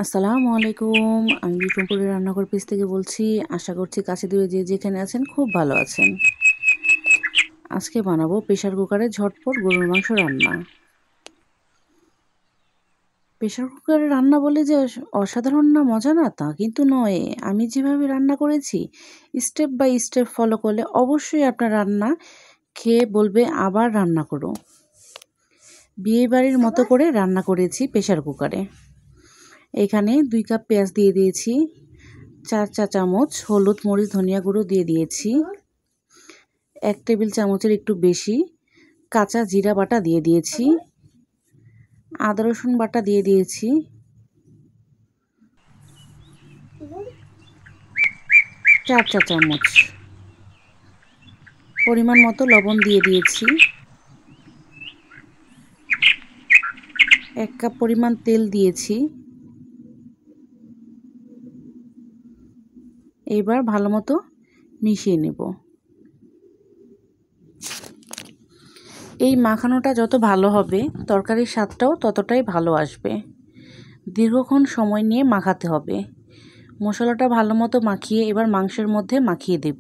আসসালামু আলাইকুম। আমি বিক্রমপুরের রান্নাঘর পেজ থেকে বলছি। আশা করছি কাছে দূরে যে যেখানে আছেন খুব ভালো আছেন। আজকে বানাবো প্রেসার কুকারে ঝটপট গরুর মাংস রান্না। প্রেসার কুকারে রান্না বলে যে অসাধারণ না মজা না তা কিন্তু নয়। আমি যেভাবে রান্না করেছি স্টেপ বাই স্টেপ ফলো করলে অবশ্যই আপনার রান্না খেয়ে বলবে আবার রান্না করো। বিয়েবাড়ির মতো করে রান্না করেছি প্রেসার কুকারে। এখানে 2 কাপ পেঁয়াজ দিয়ে দিয়েছি, 4 চা চামচ হলুদ মরিচ ধনিয়া গুঁড়ো দিয়ে দিয়েছি, 1 টেবিল চামচের একটু বেশি কাঁচা জিরা বাটা দিয়ে দিয়েছি, আদা রসুন বাটা দিয়ে দিয়েছি, 4 চা চামচ পরিমাণ মতো লবণ দিয়ে দিয়েছি, 1 কাপ পরিমাণ তেল দিয়েছি। এবার ভালো মতো মিশিয়ে নেব। এই মাখানোটা যত ভালো হবে তরকারির স্বাদটাও ততটাই ভালো আসবে। দীর্ঘক্ষণ সময় নিয়ে মাখাতে হবে। মশলাটা ভালো মতো মাখিয়ে এবার মাংসের মধ্যে মাখিয়ে দেব।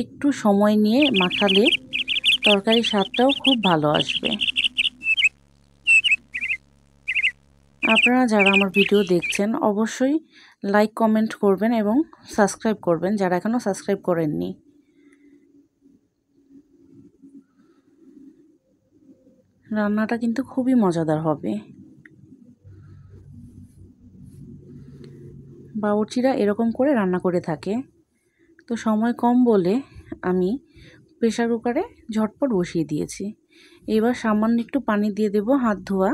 একটু সময় নিয়ে মাখালে তরকারির স্বাদটাও খুব ভালো আসবে। আপনারা যারা আমার ভিডিও দেখছেন অবশ্যই লাইক কমেন্ট করবেন এবং সাবস্ক্রাইব করবেন যারা এখনও সাবস্ক্রাইব করেননি। রান্নাটা কিন্তু খুবই মজাদার হবে। বাবুর্চিরা এরকম করে রান্না করে থাকে। তো সময় কম বলে আমি প্রেসার কুকারে ঝটপট বসিয়ে দিয়েছি। এবার সামান্য একটু পানি দিয়ে দেব হাত ধোয়া।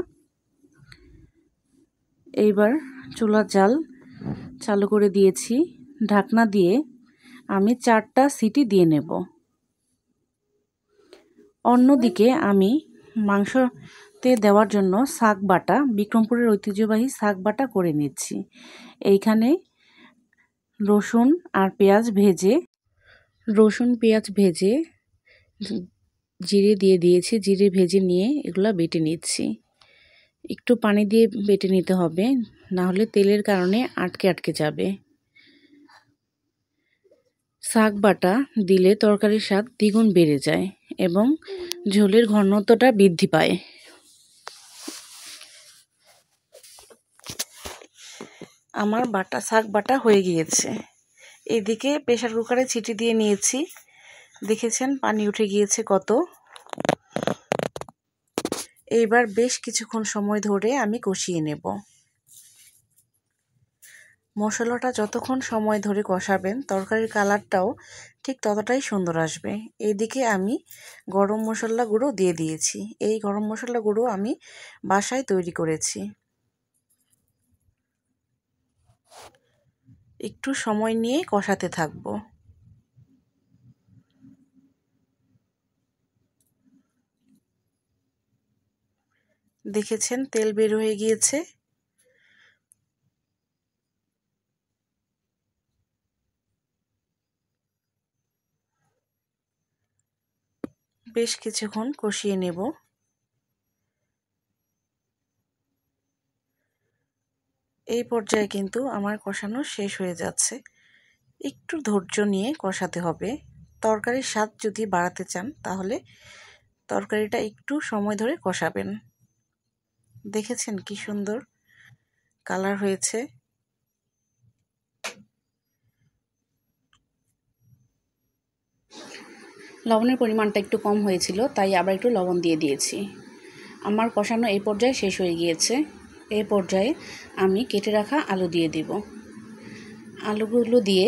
এইবার চুলার জাল চালু করে দিয়েছি। ঢাকনা দিয়ে আমি 4টা সিটি দিয়ে নেব। অন্যদিকে আমি মাংসতে দেওয়ার জন্য শাক বাটা, বিক্রমপুরের ঐতিহ্যবাহী শাক বাটা করে নিচ্ছি। এইখানে রসুন পেঁয়াজ ভেজে জিরে দিয়ে দিয়েছি। জিরে ভেজে নিয়ে এগুলা বেটে নিচ্ছি। একটু পানি দিয়ে বেটে নিতে হবে, না হলে তেলের কারণে আটকে আটকে যাবে। শাক বাটা দিলে তরকারির স্বাদ দ্বিগুণ বেড়ে যায় এবং ঝোলের ঘনত্বটা বৃদ্ধি পায়। আমার শাক বাটা হয়ে গিয়েছে। এদিকে প্রেসার কুকারে সিটি দিয়ে নিয়েছি। দেখেছেন পানি উঠে গিয়েছে কত। এইবার বেশ কিছুক্ষণ সময় ধরে আমি কষিয়ে নেব। মশলাটা যতক্ষণ সময় ধরে কষাবেন তরকারির কালারটাও ঠিক ততটাই সুন্দর আসবে। এইদিকে আমি গরম মশলা গুঁড়ো দিয়ে দিয়েছি। এই গরম মশলা গুঁড়ো আমি বাসায় তৈরি করেছি। একটু সময় নিয়ে কষাতে থাকব। দেখেছেন তেল বের হয়ে গিয়েছে। বেশ কিছুক্ষণ কষিয়ে নেব। এই পর্যায়ে কিন্তু আমার কষানো শেষ হয়ে যাচ্ছে। একটু ধৈর্য নিয়ে কষাতে হবে। তরকারির স্বাদ যদি বাড়াতে চান তাহলে তরকারিটা একটু সময় ধরে কষাবেন। দেখেছেন কি সুন্দর কালার হয়েছে। লবণের পরিমাণটা একটু কম হয়েছিল, তাই আবার একটু লবণ দিয়ে দিয়েছি। আমার কষানো এই পর্যায়ে শেষ হয়ে গিয়েছে। এই পর্যায়ে আমি কেটে রাখা আলু দিয়ে দেব। আলুগুলো দিয়ে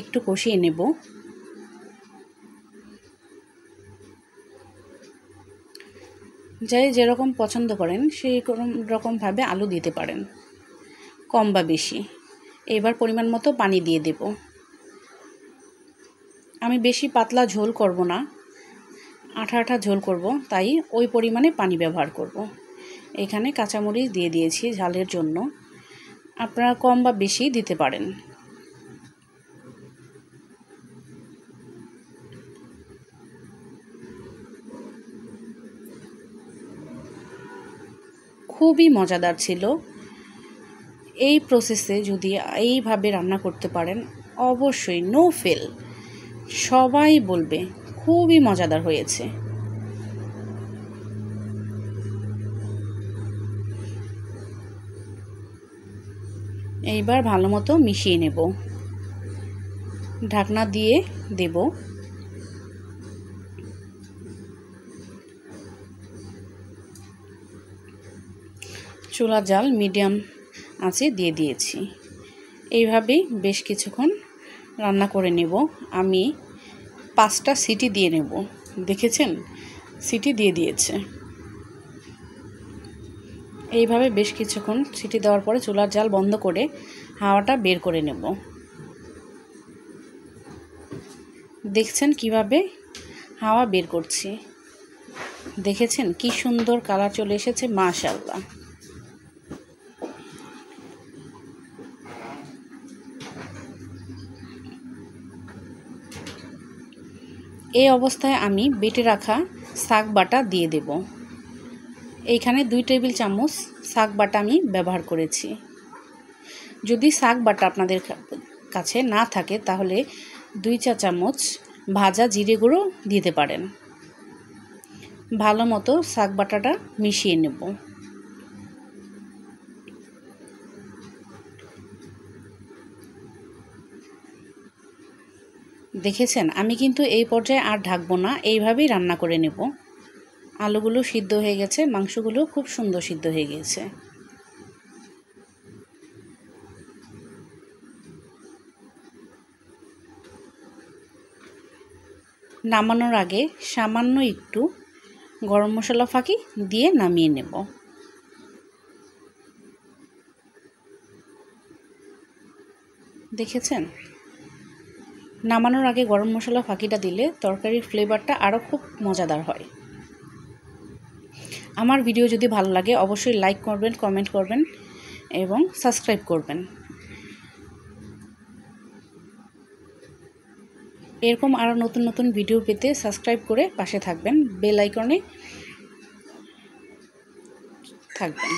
একটু কষিয়ে নেব। যাই যেরকম পছন্দ করেন সেই রকমভাবে আলু দিতে পারেন, কম বা বেশি। এবার পরিমাণ মতো পানি দিয়ে দেব। আমি বেশি পাতলা ঝোল করব না, আঠা আঠা ঝোল করব, তাই ওই পরিমাণে পানি ব্যবহার করব। এখানে কাঁচামরিচ দিয়ে দিয়েছি ঝালের জন্য। আপনারা কম বা বেশি দিতে পারেন। খুবই মজাদার ছিল। এই প্রসেসে যদি এইভাবে রান্না করতে পারেন অবশ্যই নো ফেল, সবাই বলবে খুবই মজাদার হয়েছে। এইবার ভালো মতো মিশিয়ে নেব, ঢাকনা দিয়ে দেব। চুলার জাল মিডিয়াম আঁচে দিয়ে দিয়েছি। এইভাবেই বেশ কিছুক্ষণ রান্না করে নেব। আমি 5টা সিটি দিয়ে নেব। দেখেছেন, সিটি দিয়ে দিয়েছে। এইভাবে বেশ কিছুক্ষণ সিটি দেওয়ার পরে চুলার জাল বন্ধ করে হাওয়াটা বের করে নেব। দেখছেন কিভাবে হাওয়া বের করছি, দেখেছেন কি সুন্দর কালার চলে এসেছে, মাশাআল্লাহ। এই অবস্থায় আমি বেটে রাখা শাক বাটা দিয়ে দেব। এইখানে 2 টেবিল চামচ শাক বাটা আমি ব্যবহার করেছি। যদি শাক বাটা আপনাদের কাছে না থাকে তাহলে 2 চা চামচ ভাজা জিরে গুঁড়ো দিতে পারেন। ভালো মতো শাক বাটাটা মিশিয়ে নেব। দেখেছেন, আমি কিন্তু এই পর্যায়ে আর ঢাকবো না, এইভাবেই রান্না করে নেব। আলুগুলো সিদ্ধ হয়ে গেছে, মাংসগুলো খুব সুন্দর সিদ্ধ হয়ে গেছে। নামানোর আগে সামান্য একটু গরম মশলা ফাঁকি দিয়ে নামিয়ে নেব। দেখেছেন, নামানোর আগে গরম মশলা ফাঁকিটা দিলে তরকারির ফ্লেভারটা আরও খুব মজাদার হয়। আমার ভিডিও যদি ভালো লাগে অবশ্যই লাইক করবেন, কমেন্ট করবেন এবং সাবস্ক্রাইব করবেন। এরকম আরও নতুন নতুন ভিডিও পেতে সাবস্ক্রাইব করে পাশে থাকবেন, বেল আইকনে থাকবেন।